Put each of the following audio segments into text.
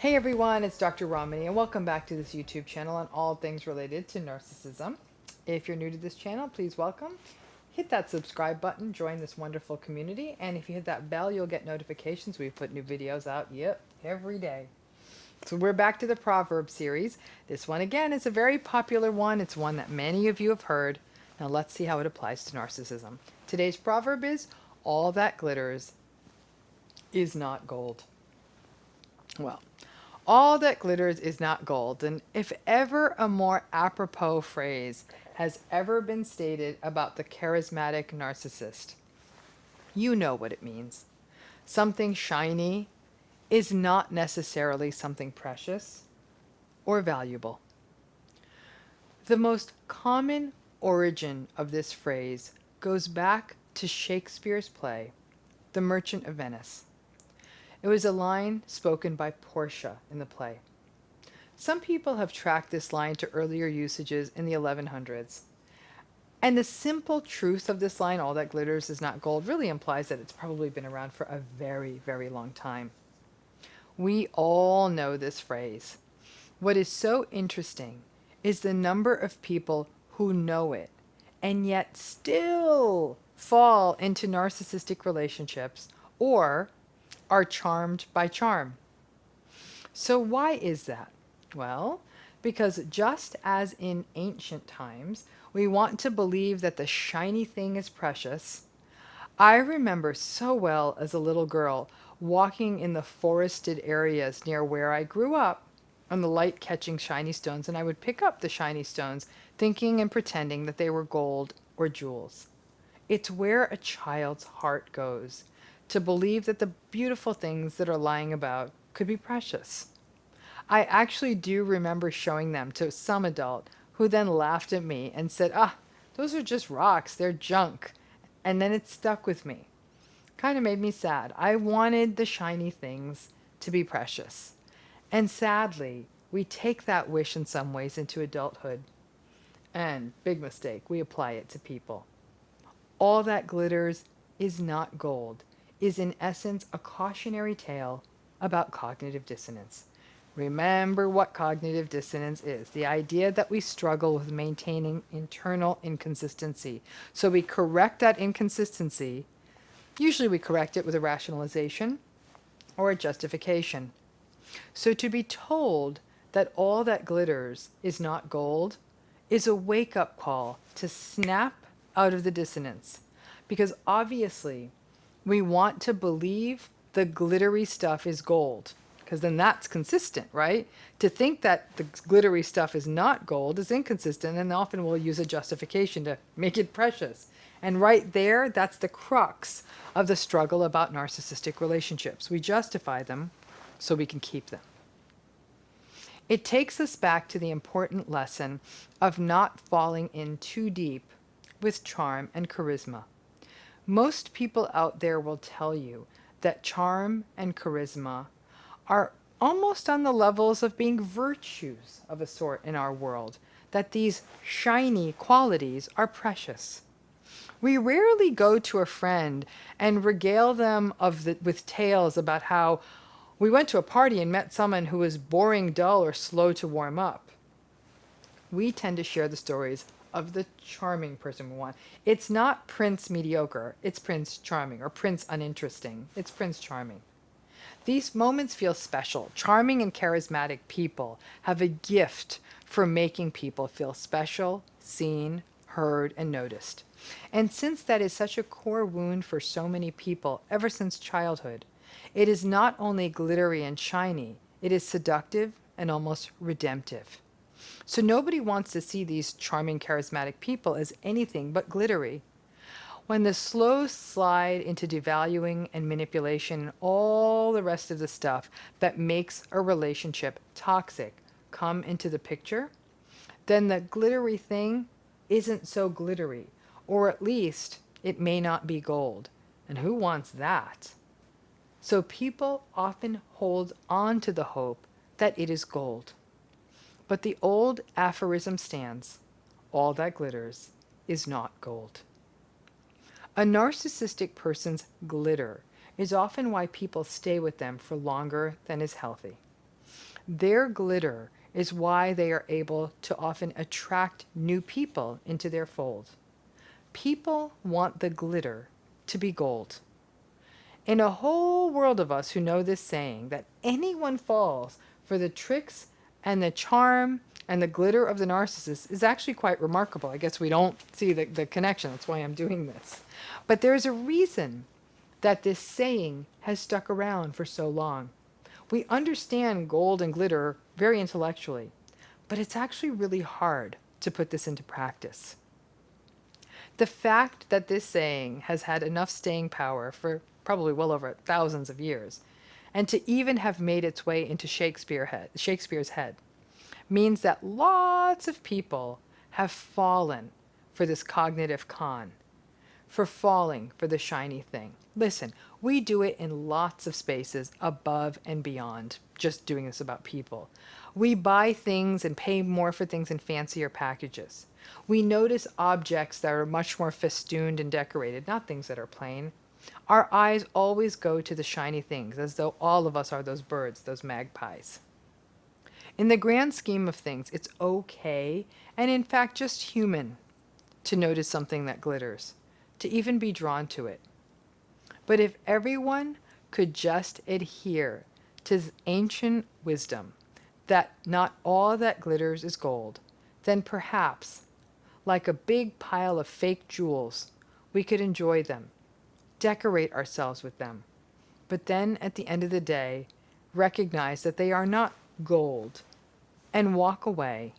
Hey everyone, it's Dr. Ramani and welcome back to this YouTube channel on all things related to narcissism. If you're new to this channel, please welcome. Hit that subscribe button, join this wonderful community, and if you hit that bell, you'll get notifications. We put new videos out, every day. So we're back to the proverb series. This one again is a very popular one. It's one that many of you have heard. Now let's see how it applies to narcissism. Today's proverb is, all that glitters is not gold. Well, all that glitters is not gold. And if ever a more apropos phrase has ever been stated about the charismatic narcissist, you know what it means. Something shiny is not necessarily something precious or valuable. The most common origin of this phrase goes back to Shakespeare's play, The Merchant of Venice. It was a line spoken by Portia in the play. Some people have tracked this line to earlier usages in the 1100s. And the simple truth of this line, all that glitters is not gold, really implies that it's probably been around for a very, very long time. We all know this phrase. What is so interesting is the number of people who know it and yet still fall into narcissistic relationships or are charmed by charm. So why is that? Well, because just as in ancient times, we want to believe that the shiny thing is precious. I remember so well as a little girl walking in the forested areas near where I grew up on the light catching shiny stones, and I would pick up the shiny stones thinking and pretending that they were gold or jewels. It's where a child's heart goes, to believe that the beautiful things that are lying about could be precious. I actually do remember showing them to some adult who then laughed at me and said, those are just rocks, they're junk. And then it stuck with me. Kind of made me sad. I wanted the shiny things to be precious. And sadly, we take that wish in some ways into adulthood. And big mistake, we apply it to people. All that glitters is not gold is in essence a cautionary tale about cognitive dissonance. Remember what cognitive dissonance is, the idea that we struggle with maintaining internal inconsistency. So we correct that inconsistency. Usually we correct it with a rationalization or a justification. So to be told that all that glitters is not gold is a wake-up call to snap out of the dissonance. Because obviously, we want to believe the glittery stuff is gold, because then that's consistent, right? To think that the glittery stuff is not gold is inconsistent, and often we'll use a justification to make it precious. And right there, that's the crux of the struggle about narcissistic relationships. We justify them so we can keep them. It takes us back to the important lesson of not falling in too deep with charm and charisma. Most people out there will tell you that charm and charisma are almost on the levels of being virtues of a sort in our world, that these shiny qualities are precious. We rarely go to a friend and regale them with tales about how we went to a party and met someone who was boring, dull, or slow to warm up. We tend to share the stories of the charming person we want. It's not Prince Mediocre, it's Prince Charming, or Prince Uninteresting. It's Prince Charming. These moments feel special. Charming and charismatic people have a gift for making people feel special, seen, heard, and noticed. And since that is such a core wound for so many people ever since childhood, it is not only glittery and shiny, it is seductive and almost redemptive. So nobody wants to see these charming, charismatic people as anything but glittery. When the slow slide into devaluing and manipulation and all the rest of the stuff that makes a relationship toxic come into the picture, then the glittery thing isn't so glittery, or at least it may not be gold. And who wants that? So people often hold on to the hope that it is gold. But the old aphorism stands, all that glitters is not gold. A narcissistic person's glitter is often why people stay with them for longer than is healthy. Their glitter is why they are able to often attract new people into their fold. People want the glitter to be gold. In a whole world of us who know this saying, that anyone falls for the tricks and the charm and the glitter of the narcissist, is actually quite remarkable. I guess we don't see the connection. That's why I'm doing this. But there's a reason that this saying has stuck around for so long. We understand gold and glitter very intellectually, but it's actually really hard to put this into practice. The fact that this saying has had enough staying power for probably well over thousands of years, and to even have made its way into Shakespeare's head, means that lots of people have fallen for this cognitive con, for falling for the shiny thing. Listen, we do it in lots of spaces above and beyond just doing this about people. We buy things and pay more for things in fancier packages. We notice objects that are much more festooned and decorated, not things that are plain. Our eyes always go to the shiny things, as though all of us are those birds, those magpies. In the grand scheme of things, it's okay, and in fact just human, to notice something that glitters, to even be drawn to it. But if everyone could just adhere to ancient wisdom that not all that glitters is gold, then perhaps, like a big pile of fake jewels, we could enjoy them, decorate ourselves with them, but then at the end of the day, recognize that they are not gold and walk away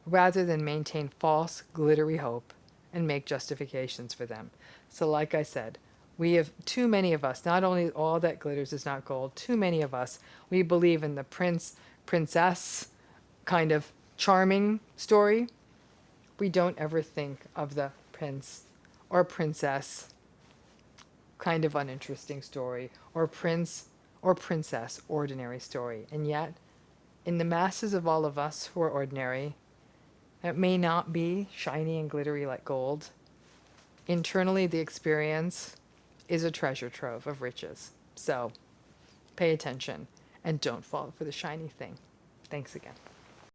rather than maintain false, glittery hope and make justifications for them. So like I said, we have too many of us, not only all that glitters is not gold, too many of us, we believe in the prince, princess kind of charming story. We don't ever think of the prince or princess kind of uninteresting story, or prince or princess ordinary story. And yet, in the masses of all of us who are ordinary, it may not be shiny and glittery like gold. Internally, the experience is a treasure trove of riches. So pay attention and don't fall for the shiny thing. Thanks again.